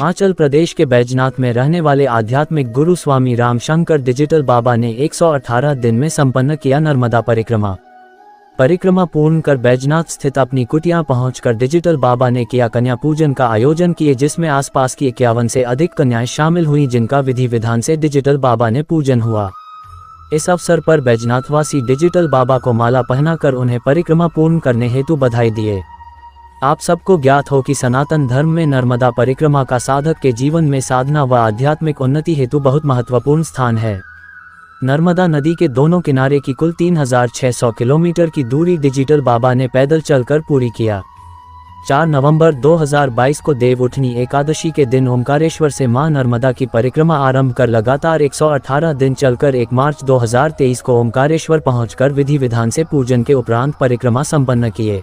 हिमाचल प्रदेश के बैजनाथ में रहने वाले आध्यात्मिक गुरु स्वामी रामशंकर डिजिटल बाबा ने 118 दिन में संपन्न किया नर्मदा परिक्रमा। परिक्रमा पूर्ण कर बैजनाथ स्थित अपनी कुटिया पहुंचकर डिजिटल बाबा ने किया कन्या पूजन का आयोजन किए, जिसमें आसपास की 51 से अधिक कन्याएं शामिल हुई, जिनका विधि विधान से डिजिटल बाबा ने पूजन हुआ। इस अवसर पर बैजनाथवासी डिजिटल बाबा को माला पहनाकर उन्हें परिक्रमा पूर्ण करने हेतु बधाई दिए। आप सबको ज्ञात हो कि सनातन धर्म में नर्मदा परिक्रमा का साधक के जीवन में साधना व आध्यात्मिक उन्नति हेतु बहुत महत्वपूर्ण स्थान है। नर्मदा नदी के दोनों किनारे की कुल 3600 किलोमीटर की दूरी डिजिटल बाबा ने पैदल चलकर पूरी किया। 4 नवंबर 2022 को देव उठनी एकादशी के दिन ओमकारेश्वर से मां नर्मदा की परिक्रमा आरंभ कर लगातार 118 दिन चलकर 1 मार्च 2023 को ओमकारेश्वर पहुंचकर विधि विधान से पूजन के उपरांत परिक्रमा संपन्न किए।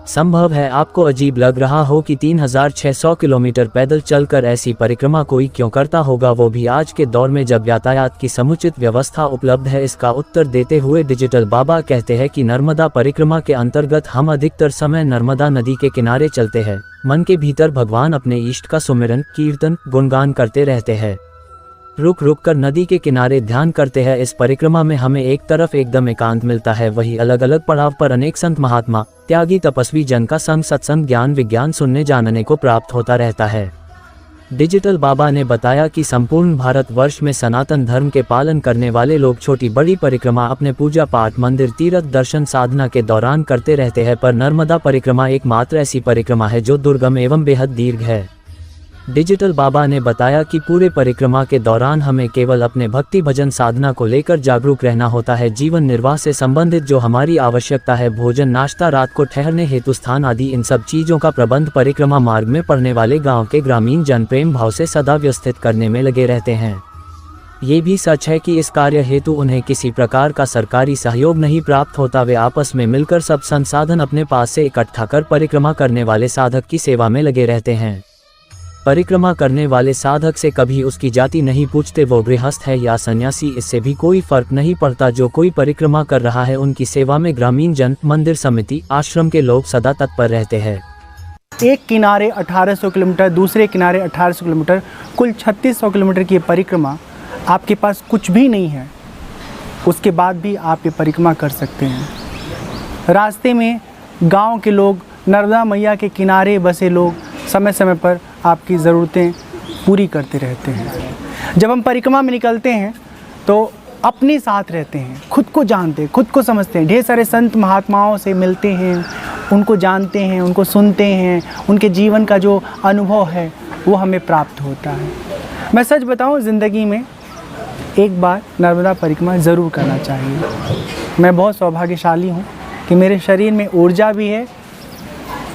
संभव है आपको अजीब लग रहा हो कि 3600 किलोमीटर पैदल चलकर ऐसी परिक्रमा कोई क्यों करता होगा, वो भी आज के दौर में जब यातायात की समुचित व्यवस्था उपलब्ध है। इसका उत्तर देते हुए डिजिटल बाबा कहते हैं कि नर्मदा परिक्रमा के अंतर्गत हम अधिकतर समय नर्मदा नदी के किनारे चलते हैं। मन के भीतर भगवान अपने इष्ट का सुमिरन, कीर्तन, गुणगान करते रहते हैं। रुक रुक कर नदी के किनारे ध्यान करते हैं। इस परिक्रमा में हमें एक तरफ एकदम एकांत मिलता है, वही अलग अलग पड़ाव पर अनेक संत महात्मा, त्यागी तपस्वी जन का संग, सत्संग, ज्ञान विज्ञान सुनने जानने को प्राप्त होता रहता है। डिजिटल बाबा ने बताया कि संपूर्ण भारतवर्ष में सनातन धर्म के पालन करने वाले लोग छोटी बड़ी परिक्रमा अपने पूजा पाठ, मंदिर, तीर्थ, दर्शन, साधना के दौरान करते रहते हैं, पर नर्मदा परिक्रमा एकमात्र ऐसी परिक्रमा है जो दुर्गम एवं बेहद दीर्घ है। डिजिटल बाबा ने बताया कि पूरे परिक्रमा के दौरान हमें केवल अपने भक्ति भजन साधना को लेकर जागरूक रहना होता है। जीवन निर्वाह से संबंधित जो हमारी आवश्यकता है, भोजन, नाश्ता, रात को ठहरने हेतु स्थान आदि, इन सब चीजों का प्रबंध परिक्रमा मार्ग में पड़ने वाले गांव के ग्रामीण जन प्रेम भाव से सदा व्यवस्थित करने में लगे रहते हैं। ये भी सच है कि इस कार्य हेतु उन्हें किसी प्रकार का सरकारी सहयोग नहीं प्राप्त होता। वे आपस में मिलकर सब संसाधन अपने पास से इकट्ठा कर परिक्रमा करने वाले साधक की सेवा में लगे रहते हैं। परिक्रमा करने वाले साधक से कभी उसकी जाति नहीं पूछते, वो गृहस्थ है या सन्यासी, इससे भी कोई फर्क नहीं पड़ता। जो कोई परिक्रमा कर रहा है उनकी सेवा में ग्रामीण जन, मंदिर समिति, आश्रम के लोग सदा तत्पर रहते हैं। एक किनारे 1800 किलोमीटर, दूसरे किनारे 1800 किलोमीटर, कुल 3600 किलोमीटर की परिक्रमा। आपके पास कुछ भी नहीं है, उसके बाद भी आप ये परिक्रमा कर सकते हैं। रास्ते में गाँव के लोग, नर्मदा मैया के किनारे बसे लोग समय समय पर आपकी ज़रूरतें पूरी करते रहते हैं। जब हम परिक्रमा में निकलते हैं तो अपने साथ रहते हैं, खुद को जानते हैं, खुद को समझते हैं। ढेर सारे संत महात्माओं से मिलते हैं, उनको जानते हैं, उनको सुनते हैं, उनके जीवन का जो अनुभव है वो हमें प्राप्त होता है। मैं सच बताऊं, ज़िंदगी में एक बार नर्मदा परिक्रमा ज़रूर करना चाहिए। मैं बहुत सौभाग्यशाली हूँ कि मेरे शरीर में ऊर्जा भी है,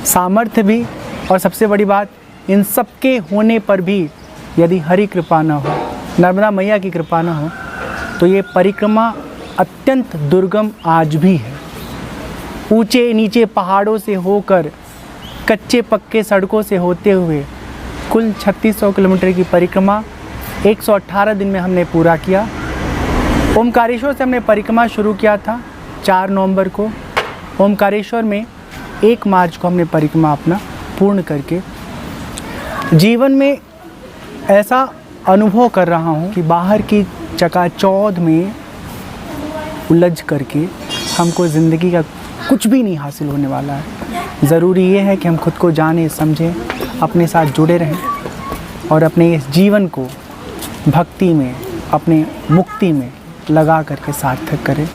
सामर्थ्य भी, और सबसे बड़ी बात, इन सब के होने पर भी यदि हरि कृपा न हो, नर्मदा मैया की कृपा न हो, तो ये परिक्रमा अत्यंत दुर्गम आज भी है। ऊंचे नीचे पहाड़ों से होकर, कच्चे पक्के सड़कों से होते हुए कुल 3600 किलोमीटर की परिक्रमा 118 दिन में हमने पूरा किया। ओमकारेश्वर से हमने परिक्रमा शुरू किया था 4 नवंबर को। ओमकारेश्वर में 1 मार्च को हमने परिक्रमा अपना पूर्ण करके जीवन में ऐसा अनुभव कर रहा हूँ कि बाहर की चकाचौंध में उलझ करके हमको ज़िंदगी का कुछ भी नहीं हासिल होने वाला है। ज़रूरी ये है कि हम खुद को जानें, समझें, अपने साथ जुड़े रहें और अपने इस जीवन को भक्ति में, अपने मुक्ति में लगा करके सार्थक करें।